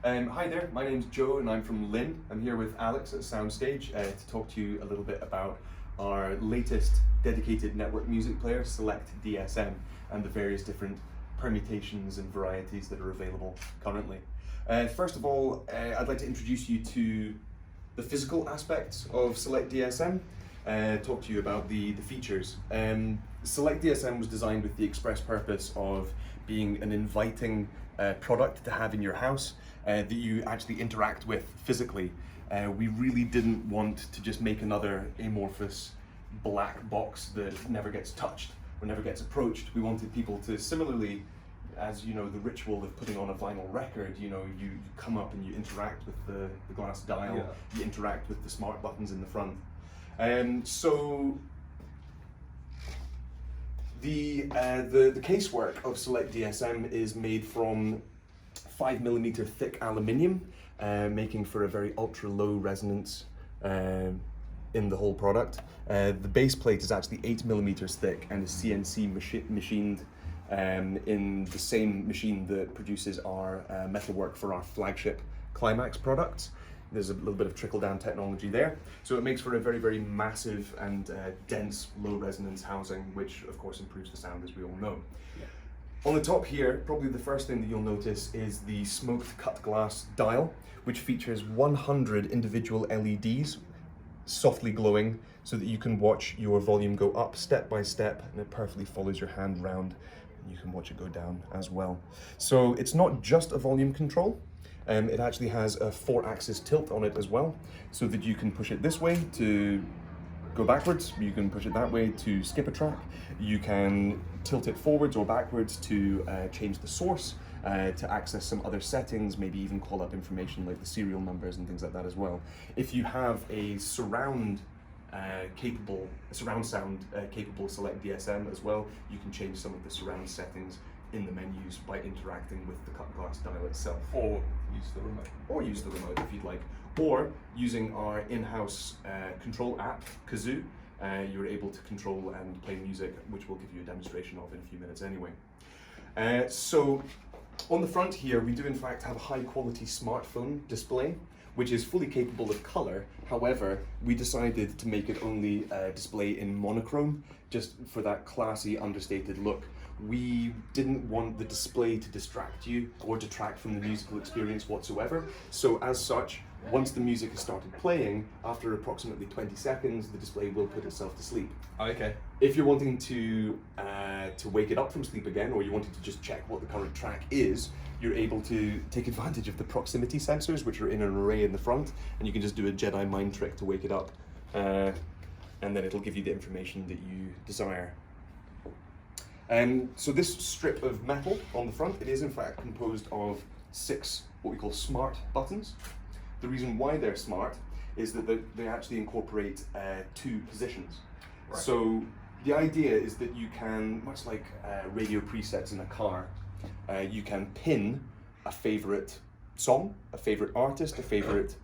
Hi there, my name's Joe and I'm from Linn. I'm here with Alex at Soundstage to talk to you a little bit about our latest dedicated network music player, Selekt DSM, and the various different permutations and varieties that are available currently. First of all, I'd like to introduce you to the physical aspects of Selekt DSM, talk to you about the features. Selekt DSM was designed with the express purpose of being an inviting product to have in your house that you actually interact with physically. We really didn't want to just make another amorphous black box that never gets touched or never gets approached. We wanted people to similarly, as you know, the ritual of putting on a vinyl record, you know, you come up and you interact with the glass dial, you interact with the smart buttons in the front. So the casework of Selekt DSM is made from 5mm thick aluminium, making for a very ultra low resonance in the whole product. The base plate is actually 8mm thick and is CNC machined in the same machine that produces our metalwork for our flagship Climax products. There's a little bit of trickle-down technology there. So it makes for a very, very massive and dense low resonance housing, which of course improves the sound, as we all know. On the top here, probably the first thing that you'll notice is the smoked cut glass dial, which features 100 individual LEDs, softly glowing, so that you can watch your volume go up step by step, and it perfectly follows your hand round. You can watch it go down as well. So it's not just a volume control. It actually has a 4-axis tilt on it as well, so that you can push it this way to go backwards, you can push it that way to skip a track, you can tilt it forwards or backwards to change the source, to access some other settings, maybe even call up information like the serial numbers and things like that as well. If you have a surround sound capable Selekt DSM as well, you can change some of the surround settings in the menus by interacting with the cut glass dial itself. Or use the remote if you'd like. Or using our in-house control app, Kazoo, you're able to control and play music, which we'll give you a demonstration of in a few minutes anyway. So on the front here, we do in fact have a high quality smartphone display, which is fully capable of color. However, we decided to make it only display in monochrome, just for that classy, understated look. We didn't want the display to distract you or detract from the musical experience whatsoever. So as such, once the music has started playing, after approximately 20 seconds, the display will put itself to sleep. Okay. If you're wanting to wake it up from sleep again, or you're wanting to just check what the current track is, you're able to take advantage of the proximity sensors, which are in an array in the front, and you can just do a Jedi mind trick to wake it up, and then it'll give you the information that you desire. So this strip of metal on the front, it is in fact composed of 6 what we call smart buttons. The reason why they're smart is that they actually incorporate 2 positions. Right. So the idea is that you can, much like radio presets in a car, you can pin a favorite song, a favorite artist, a favorite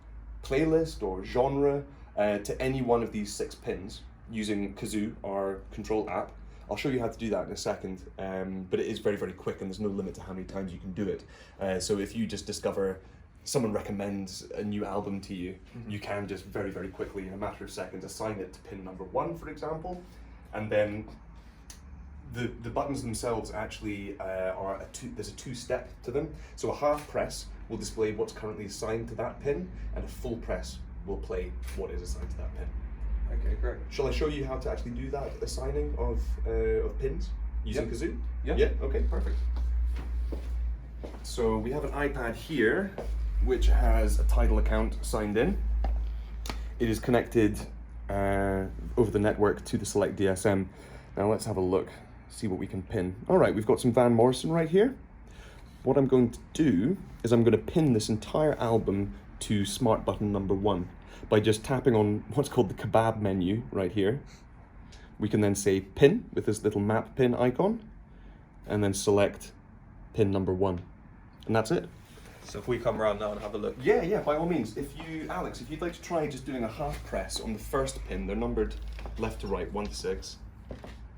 playlist or genre to any one of these 6 pins using Kazoo, our control app. I'll show you how to do that in a second, but it is very, very quick and there's no limit to how many times you can do it. So if you just discover someone recommends a new album to you, you can just very, very quickly, in a matter of seconds, assign it to pin number 1, for example, and then the buttons themselves actually there's a 2-step to them. So a half press will display what's currently assigned to that pin, and a full press will play what is assigned to that pin. Okay, great. Shall I show you how to actually do that assigning of pins using Kazoo? Yeah. Okay, perfect. So we have an iPad here, which has a Tidal account signed in. It is connected over the network to the Selekt DSM. Now let's have a look, see what we can pin. All right, we've got some Van Morrison right here. What I'm going to do is I'm going to pin this entire album to smart button number 1 by just tapping on what's called the kebab menu right here. We can then say pin with this little map pin icon, and then select pin number 1, and that's it. So if we come around now and have a look. Yeah, by all means. Alex, if you'd like to try just doing a half press on the first pin, they're numbered left to right, 1 to 6.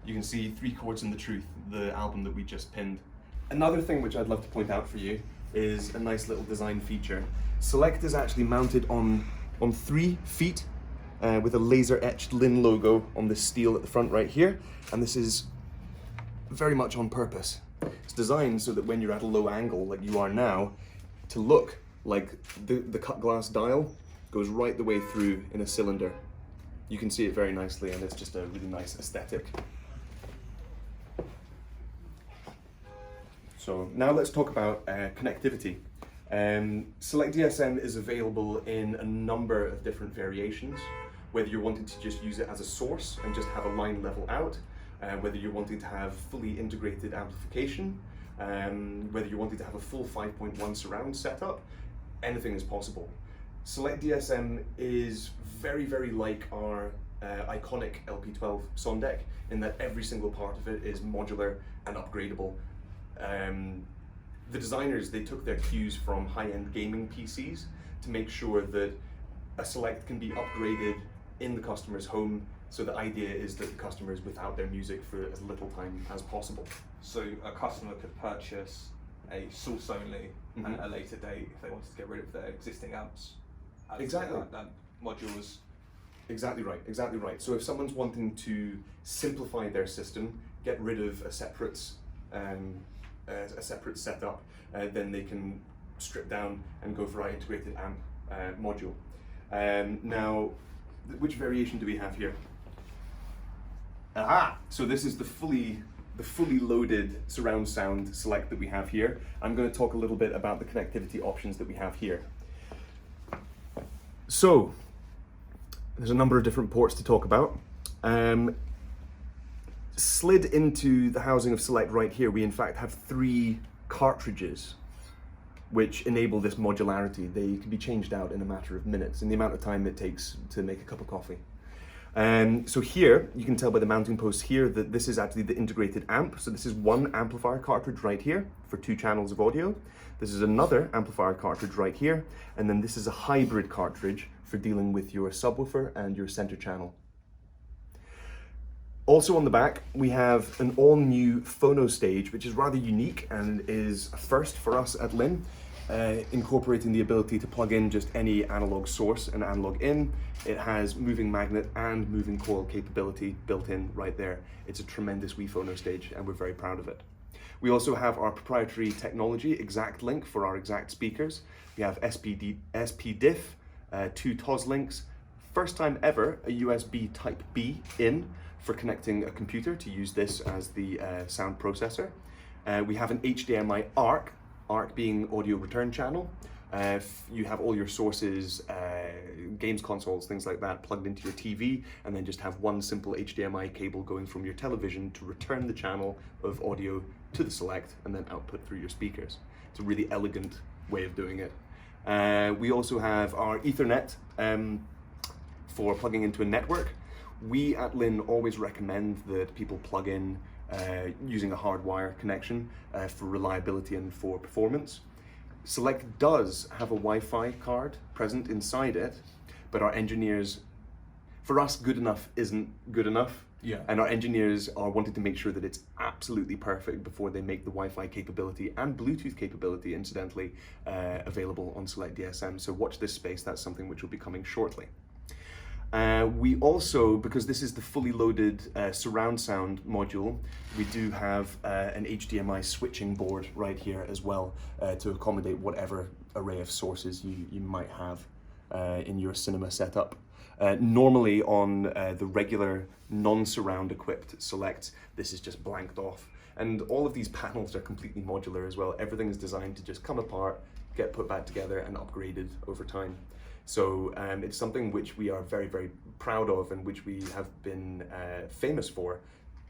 You can see 3 Chords in the Truth, the album that we just pinned. Another thing which I'd love to point out for you is a nice little design feature. Selekt is actually mounted on 3 feet with a laser etched Linn logo on the steel at the front right here, and this is very much on purpose. It's designed so that when you're at a low angle like you are now, to look like the cut glass dial goes right the way through in a cylinder. You can see it very nicely, and it's just a really nice aesthetic. So now let's talk about connectivity. Selekt DSM is available in a number of different variations, whether you're wanting to just use it as a source and just have a line level out, whether you're wanting to have fully integrated amplification, whether you're wanting to have a full 5.1 surround setup, anything is possible. Selekt DSM is very, very like our iconic LP12 sound deck in that every single part of it is modular and upgradable. The designers, they took their cues from high-end gaming PCs to make sure that a Selekt can be upgraded in the customer's home. So the idea is that the customer is without their music for as little time as possible. So a customer could purchase a source only at a later date if they wanted to get rid of their existing amps. Exactly. That modules. Exactly right, exactly right. So if someone's wanting to simplify their system, get rid of a separate setup, then they can strip down and go for our integrated amp module. Now, which variation do we have here? Aha! So this is the fully loaded surround sound Selekt that we have here. I'm going to talk a little bit about the connectivity options that we have here. So there's a number of different ports to talk about. Slid into the housing of Selekt right here, we in fact have 3 cartridges which enable this modularity. They can be changed out in a matter of minutes, in the amount of time it takes to make a cup of coffee. So here, you can tell by the mounting post here that this is actually the integrated amp. So this is one amplifier cartridge right here for 2 channels of audio. This is another amplifier cartridge right here. And then this is a hybrid cartridge for dealing with your subwoofer and your center channel. Also on the back, we have an all-new phono stage, which is rather unique and is a first for us at Linn, incorporating the ability to plug in just any analog source and analog in. It has moving magnet and moving coil capability built in right there. It's a tremendous wee phono stage, and we're very proud of it. We also have our proprietary technology, Exact Link, for our exact speakers. We have SPDIF, 2 TOS links, first time ever a USB Type B in for connecting a computer to use this as the sound processor. We have an HDMI ARC being audio return channel. You have all your sources, games consoles, things like that plugged into your TV, and then just have one simple HDMI cable going from your television to return the channel of audio to the Selekt and then output through your speakers. It's a really elegant way of doing it. We also have our Ethernet for plugging into a network. We at Linn always recommend that people plug in using a hardwire connection for reliability and for performance. Selekt does have a Wi-Fi card present inside it, but our engineers, for us, good enough isn't good enough. Yeah. And our engineers are wanting to make sure that it's absolutely perfect before they make the Wi-Fi capability and Bluetooth capability, incidentally, available on Selekt DSM. So watch this space, that's something which will be coming shortly. We also, because this is the fully loaded surround sound module, we do have an HDMI switching board right here as well to accommodate whatever array of sources you might have in your cinema setup. Normally on the regular non-surround equipped Selekt, this is just blanked off. And all of these panels are completely modular as well. Everything is designed to just come apart, get put back together and upgraded over time. So it's something which we are very, very proud of and which we have been famous for,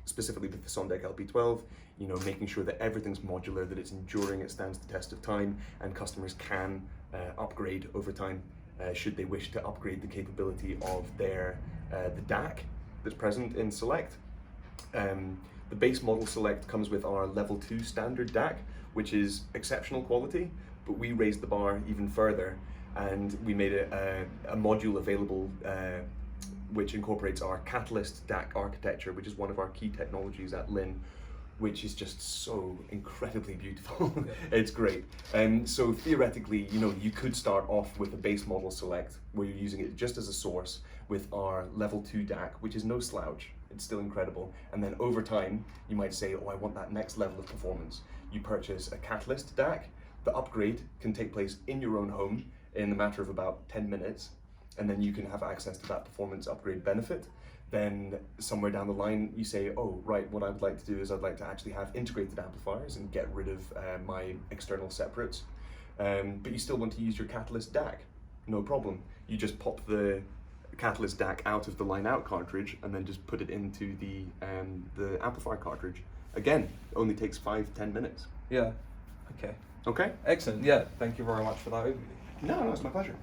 specifically with the Sound deck LP12, you know, making sure that everything's modular, that it's enduring, it stands the test of time, and customers can upgrade over time should they wish to upgrade the capability of the DAC that's present in Selekt. The base model Selekt comes with our level 2 standard DAC, which is exceptional quality, but we raised the bar even further and we made a module available which incorporates our Katalyst DAC architecture, which is one of our key technologies at Linn. which is just so incredibly beautiful. Yeah. It's great. So theoretically, you know, you could start off with a base model select where you're using it just as a source with our level 2 DAC, which is no slouch. It's still incredible. And then over time, you might say, oh, I want that next level of performance. You purchase a Katalyst DAC. The upgrade can take place in your own home in a matter of about 10 minutes. And then you can have access to that performance upgrade benefit. Then somewhere down the line, you say, oh, right, what I'd like to do is I'd like to actually have integrated amplifiers and get rid of my external separates. But you still want to use your Katalyst DAC. No problem. You just pop the Katalyst DAC out of the line out cartridge and then just put it into the amplifier cartridge. Again, it only takes 5-10 minutes. Yeah. Okay. Okay? Excellent. Yeah. Thank you very much for that overview. No, it's my pleasure.